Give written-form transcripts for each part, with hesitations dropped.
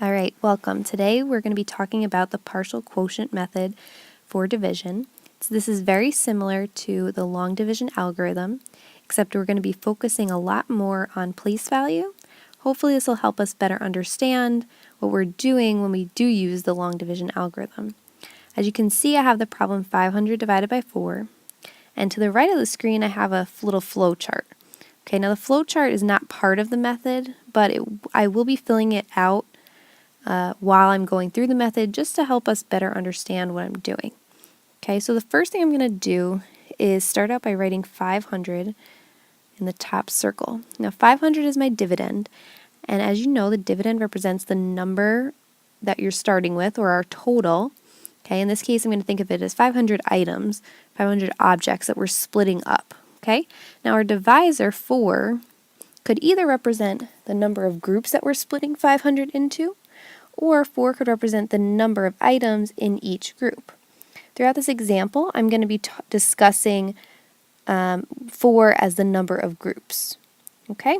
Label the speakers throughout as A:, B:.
A: All right, welcome. Today we're going to be talking about the partial quotient method for division. So this is very similar to the long division algorithm, except we're going to be focusing a lot more on place value. Hopefully this will help us better understand what we're doing when we do use the long division algorithm. As you can see, I have the problem 500 divided by 4, and to the right of the screen I have a little flow chart. Okay, now the flow chart is not part of the method, but I will be filling it out while I'm going through the method just to help us better understand what I'm doing. Okay, so the first thing I'm going to do is start out by writing 500 in the top circle. Now 500 is my dividend, and as you know, the dividend represents the number that you're starting with, or our total. Okay, in this case I'm going to think of it as 500 items, 500 objects that we're splitting up. Okay, now our divisor 4 could either represent the number of groups that we're splitting 500 into, or 4 could represent the number of items in each group. Throughout this example, I'm going to be discussing 4 as the number of groups. Okay,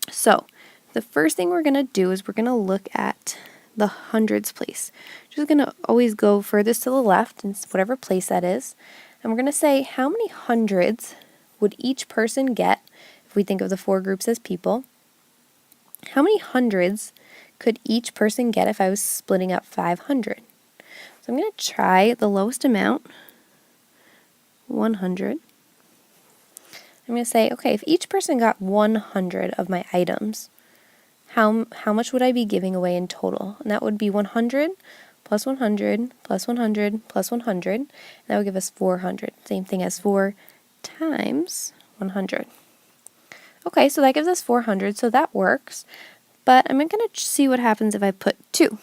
A: so the first thing we're going to do is we're going to look at the hundreds place. Just going to always go furthest to the left in whatever place that is, and we're going to say how many hundreds would each person get if we think of the 4 groups as people. How many hundreds could each person get if I was splitting up 500? So I'm going to try the lowest amount, 100. I'm going to say, okay, if each person got 100 of my items, how much would I be giving away in total? And that would be 100 plus 100 plus 100 plus 100. And that would give us 400. Same thing as 4 times 100. Okay, so that gives us 400, so that works. But I'm going to see what happens if I put 2.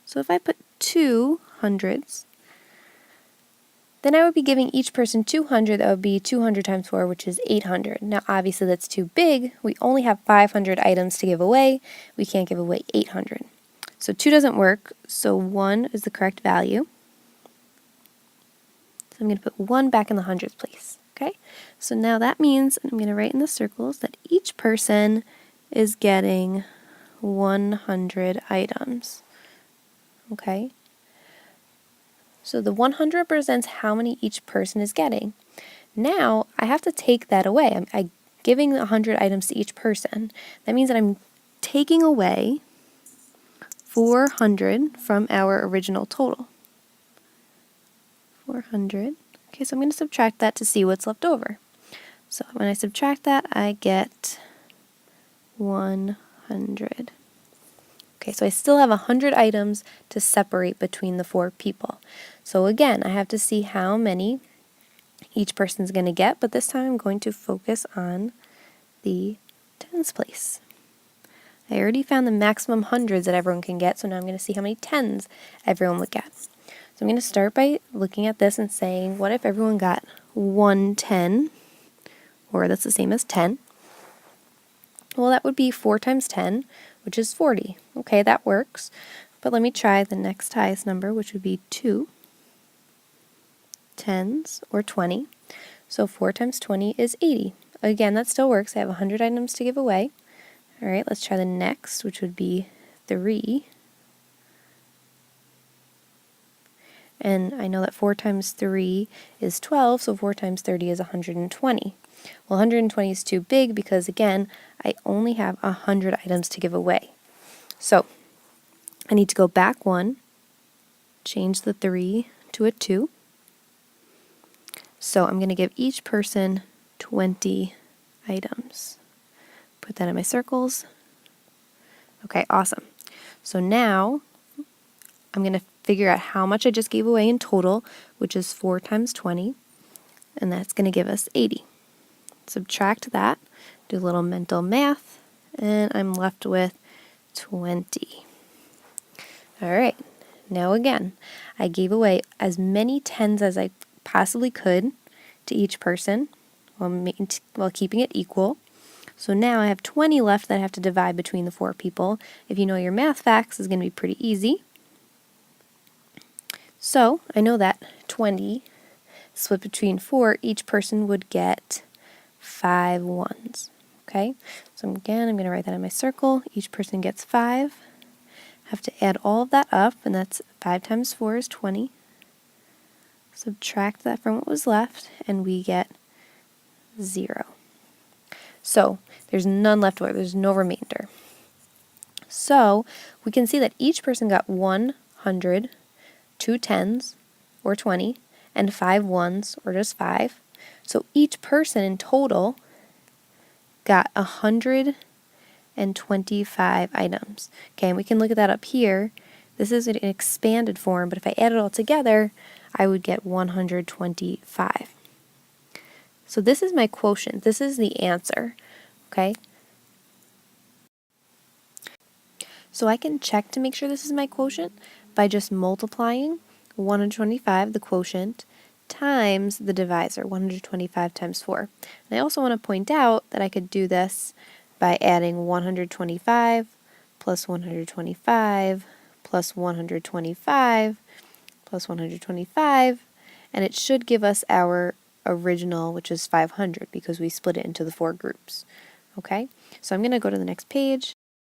A: So if I put 2 hundreds, then I would be giving each person 200. That would be 200 times 4, which is 800. Now obviously that's too big. We only have 500 items to give away. We can't give away 800. So 2 doesn't work, so 1 is the correct value. So I'm going to put 1 back in the hundreds place. Okay, so now that means, I'm going to write in the circles, that each person is getting 100 items. Okay, so the 100 represents how many each person is getting. Now I have to take that away. I'm giving 100 items to each person. That means that I'm taking away 400 from our original total. 400. Okay, so I'm going to subtract that to see what's left over. So when I subtract that, I get 100. Okay, so I still have 100 items to separate between the 4 people. So again, I have to see how many each person's going to get, but this time I'm going to focus on the tens place. I already found the maximum hundreds that everyone can get, so now I'm going to see how many tens everyone would get. So I'm going to start by looking at this and saying, what if everyone got 110, or that's the same as 10? Well, that would be 4 times 10, which is 40. Okay, that works. But let me try the next highest number, which would be 2 tens, or 20. So 4 times 20 is 80. Again, that still works. I have 100 items to give away. All right, let's try the next, which would be 3. And I know that 4 times 3 is 12, so 4 times 30 is 120. Well, 120 is too big because, again, I only have 100 items to give away. So I need to go back 1, change the 3 to a 2. So I'm going to give each person 20 items. Put that in my circles. Okay, awesome. So now I'm going to figure out how much I just gave away in total, which is 4 times 20, and that's going to give us 80. Subtract that, do a little mental math, and I'm left with 20. All right, now again, I gave away as many tens as I possibly could to each person while keeping it equal. So now I have 20 left that I have to divide between the 4 people. If you know your math facts, it's going to be pretty easy. So I know that 20 split between 4, each person would get 5 ones. Okay, so again, I'm going to write that in my circle. Each person gets 5. Have to add all of that up, and that's 5 times 4 is 20. Subtract that from what was left, and we get 0. So there's none left over, there's no remainder. So we can see that each person got 100, 2 tens, or 20, and 5 ones, or just 5. So each person in total got 125 items. Okay, and we can look at that up here. This is an expanded form, but if I add it all together, I would get 125. So this is my quotient. This is the answer. Okay? So I can check to make sure this is my quotient by just multiplying 125, the quotient, times the divisor, 125 times 4. And I also want to point out that I could do this by adding 125 plus 125 plus 125 plus 125, and it should give us our original, which is 500, because we split it into the 4 groups. Okay, so I'm going to go to the next page,